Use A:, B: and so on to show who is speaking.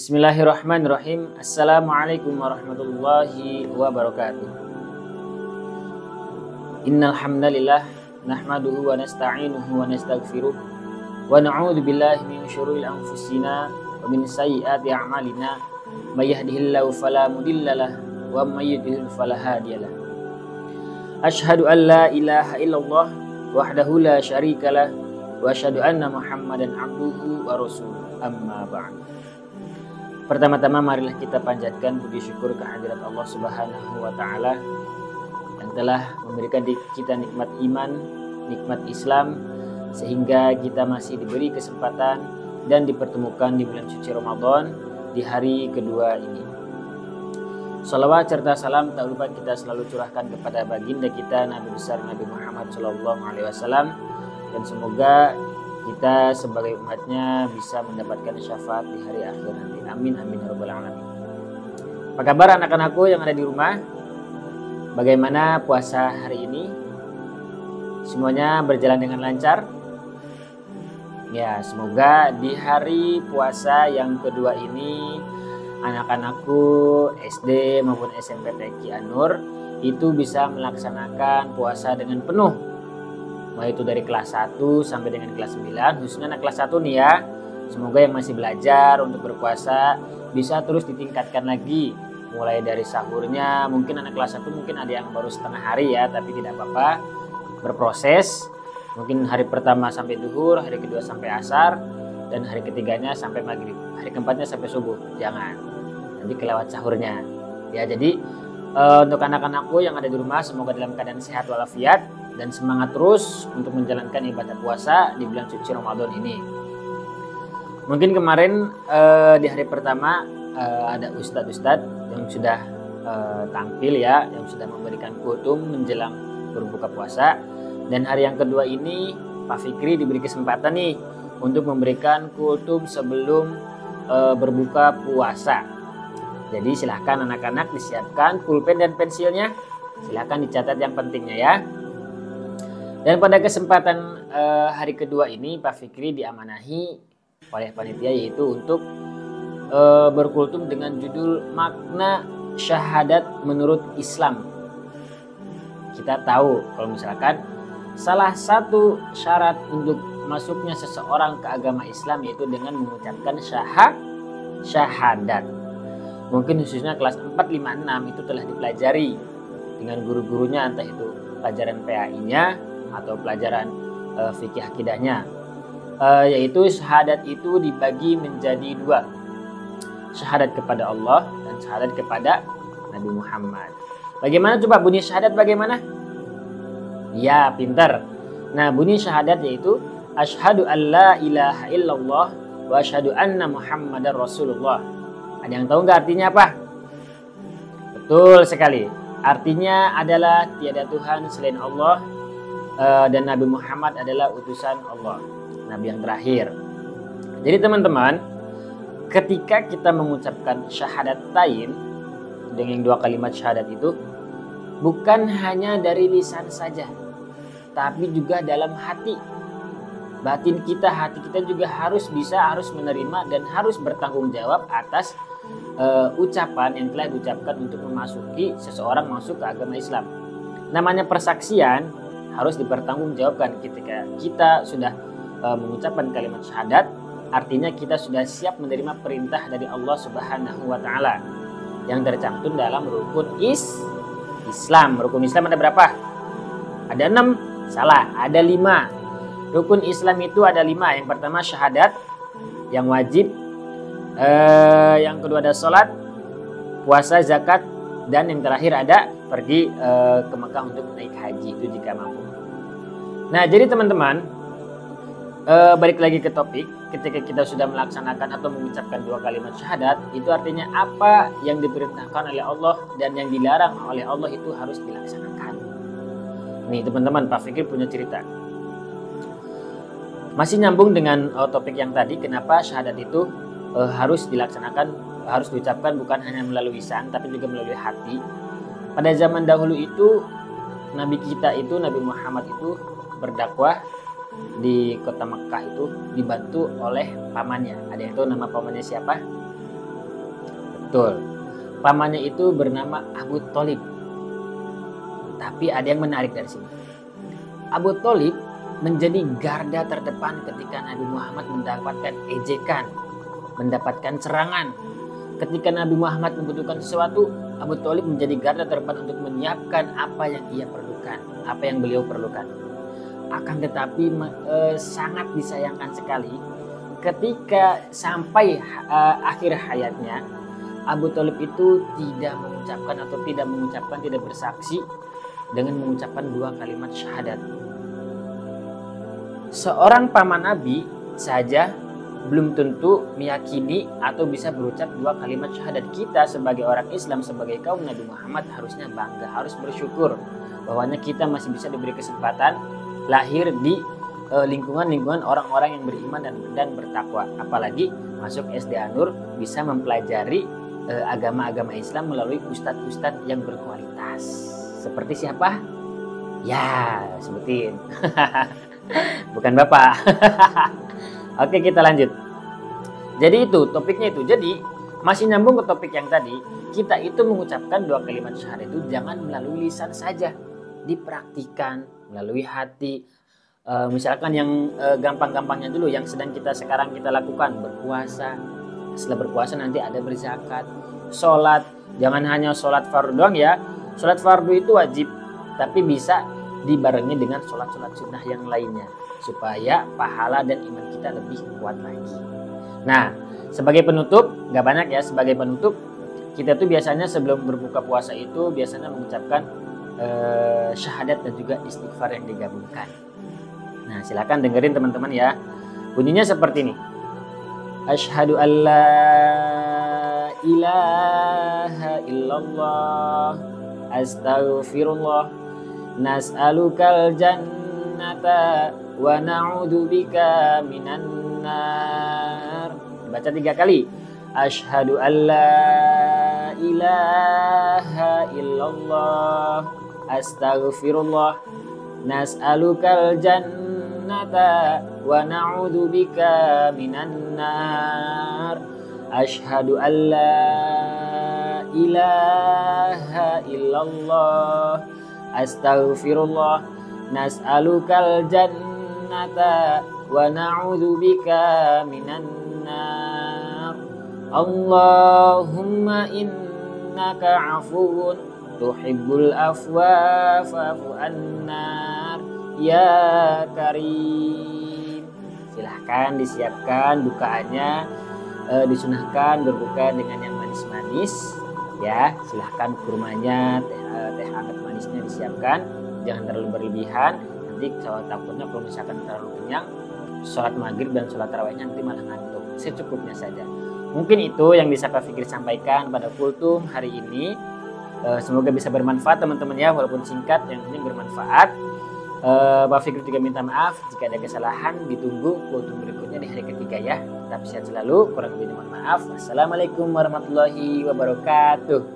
A: Bismillahirrahmanirrahim. Assalamualaikum warahmatullahi wabarakatuh. Innal hamdalillah nahmaduhu wa nasta'inuhu wa nastaghfiruh wa na'udzu billahi min syururi anfusina wa min sayyiati a'malina. May yahdihillahu fala mudhillalah wa may yudhlil fala hadiyalah. Asyhadu an la ilaha illallah wahdahu la syarikalah wa asyhadu anna Muhammadan abduhu wa rasuluh. Amma ba'du. Pertama-tama marilah kita panjatkan puji syukur kehadirat Allah Subhanahu wa taala yang telah memberikan kita nikmat iman, nikmat Islam, sehingga kita masih diberi kesempatan dan dipertemukan di bulan suci Ramadan di hari kedua ini. Salawat serta salam tak lupa kita selalu curahkan kepada baginda kita Nabi besar Nabi Muhammad SAW, dan semoga kita sebagai umatnya bisa mendapatkan syafaat di hari akhir nanti. Amin amin ya rabbal alamin. Apa kabar anak-anakku yang ada di rumah? Bagaimana puasa hari ini? Semuanya berjalan dengan lancar? Ya, semoga di hari puasa yang kedua ini anak-anakku SD maupun SMP TK An-Nur itu bisa melaksanakan puasa dengan penuh. Mau itu dari kelas 1 sampai dengan kelas 9, khususnya anak kelas 1 nih ya. Semoga yang masih belajar untuk berpuasa bisa terus ditingkatkan lagi. Mulai dari sahurnya, mungkin anak kelas 1 mungkin ada yang baru setengah hari ya, tapi tidak apa-apa. Berproses, mungkin hari pertama sampai duhur, hari kedua sampai asar, dan hari ketiganya sampai maghrib. Hari keempatnya sampai subuh, jangan. Nanti kelewat sahurnya. Ya, jadi untuk anak-anakku yang ada di rumah, semoga dalam keadaan sehat walafiat dan semangat terus untuk menjalankan ibadah puasa di bulan suci Ramadan ini. Mungkin kemarin di hari pertama ada ustadz-ustadz yang sudah tampil ya, yang sudah memberikan kultum menjelang berbuka puasa. Dan hari yang kedua ini Pak Fikri diberi kesempatan nih untuk memberikan kultum sebelum berbuka puasa. Jadi silahkan anak-anak disiapkan pulpen dan pensilnya, silahkan dicatat yang pentingnya ya. Dan pada kesempatan hari kedua ini Pak Fikri diamanahi oleh panitia yaitu untuk berkultum dengan judul makna syahadat menurut Islam. Kita tahu kalau misalkan salah satu syarat untuk masuknya seseorang ke agama Islam yaitu dengan mengucapkan syahadat. Mungkin khususnya kelas 4, 5, 6 itu telah dipelajari dengan guru-gurunya, entah itu pelajaran PAI-nya atau pelajaran fikih akidahnya, yaitu syahadat itu dibagi menjadi dua, syahadat kepada Allah dan syahadat kepada Nabi Muhammad. Bagaimana coba bunyi syahadat bagaimana? Ya, pintar. Nah, bunyi syahadat yaitu asyhadu an la ilaha illallah wa asyhadu anna Muhammadar Rasulullah. Ada yang tahu nggak artinya apa? Betul sekali. Artinya adalah tiada Tuhan selain Allah, dan Nabi Muhammad adalah utusan Allah, Nabi yang terakhir. Jadi teman-teman, ketika kita mengucapkan syahadatain dengan dua kalimat syahadat itu, bukan hanya dari lisan saja, tapi juga dalam hati. Batin kita, hati kita juga harus menerima dan harus bertanggung jawab atas ucapan yang telah diucapkan untuk memasuki seseorang masuk ke agama Islam. Namanya persaksian harus dipertanggungjawabkan. Ketika kita sudah mengucapkan kalimat syahadat, artinya kita sudah siap menerima perintah dari Allah Subhanahu wa taala yang tercantum dalam rukun Islam. Rukun Islam ada berapa? Ada 6? Salah, ada 5. Rukun Islam itu ada 5. Yang pertama syahadat yang wajib, yang kedua ada sholat, puasa, zakat, dan yang terakhir ada pergi ke Mekah untuk naik haji itu jika mampu. Nah, jadi teman-teman, balik lagi ke topik. Ketika kita sudah melaksanakan atau mengucapkan dua kalimat syahadat, itu artinya apa yang diperintahkan oleh Allah dan yang dilarang oleh Allah itu harus dilaksanakan. Nih teman-teman, Pak Fikri punya cerita. Masih nyambung dengan topik yang tadi, kenapa syahadat itu harus dilaksanakan, harus diucapkan bukan hanya melalui lisan tapi juga melalui hati. Pada zaman dahulu itu Nabi kita itu, Nabi Muhammad itu berdakwah di kota Mekah itu dibantu oleh pamannya. Ada yang tahu nama pamannya siapa? Betul. Pamannya itu bernama Abu Thalib. Tapi ada yang menarik dari sini. Abu Thalib menjadi garda terdepan ketika Nabi Muhammad mendapatkan ejekan, mendapatkan serangan. Ketika Nabi Muhammad membutuhkan sesuatu, Abu Thalib menjadi garda terdepan untuk menyiapkan apa yang ia perlukan, apa yang beliau perlukan. Akan tetapi sangat disayangkan sekali ketika sampai akhir hayatnya, Abu Thalib itu tidak mengucapkan, tidak bersaksi dengan mengucapkan 2 kalimat syahadat. Seorang paman Nabi saja belum tentu meyakini atau bisa berucap 2 kalimat syahadat. Kita sebagai orang Islam, sebagai kaum Nabi Muhammad harusnya bangga, harus bersyukur bahwanya kita masih bisa diberi kesempatan lahir di lingkungan orang-orang yang beriman dan bertakwa. Apalagi masuk SD An-Nur bisa mempelajari agama-agama Islam melalui ustadz-ustadz yang berkualitas. Seperti siapa? Ya, sebutin. Bukan Bapak. Oke, kita lanjut. Jadi itu topiknya itu. Jadi masih nyambung ke topik yang tadi. Kita itu mengucapkan 2 kalimat syahadat itu jangan melalui lisan saja, dipraktikan melalui hati. Misalkan yang gampang-gampangnya dulu, yang sedang sekarang kita lakukan, berpuasa. Setelah berpuasa nanti ada berzakat, sholat. Jangan hanya sholat fardu doang ya. Sholat fardu itu wajib, tapi bisa dibarengi dengan sholat-sholat sunnah yang lainnya, supaya pahala dan iman kita lebih kuat lagi. Nah, sebagai penutup, gak banyak ya, sebagai penutup kita tuh biasanya sebelum berbuka puasa itu biasanya mengucapkan syahadat dan juga istighfar yang digabungkan. Nah, silakan dengerin teman-teman ya. Bunyinya seperti ini. Asyhadu an la ilaha illallah, astaghfirullah, nas'alukal jannata wa na'udzubika minan nar. Baca 3 kali. Asyhadu an la ilaha illallah, astaghfirullah, nas'alukal jannata wa na'udzubika minan nar. Asyhadu an la ilaha illallah, astaghfirullah, nas'alukal jannata wa na'udzubika minan nar. Allahumma innaka afuwun tuhibbul afwa fa'fu annar ya karim. Silahkan disiapkan bukaannya, disunahkan berbuka dengan yang manis-manis ya. Silahkan kurmanya, teh hangat manisnya disiapkan, jangan terlalu berlebihan. Nanti takutnya kalau misalkan terlalu kenyang, sholat maghrib dan sholat tarawihnya nanti malah ngantuk. Secukupnya saja. Mungkin itu yang bisa Pak Fikri sampaikan pada kultum hari ini. Semoga bisa bermanfaat teman-teman ya, walaupun singkat, yang penting bermanfaat. Pak Fikri juga minta maaf jika ada kesalahan. Ditunggu kultum berikutnya di hari ketiga ya. Tetap sehat selalu, kurang lebihnya mohon maaf. Assalamualaikum warahmatullahi wabarakatuh.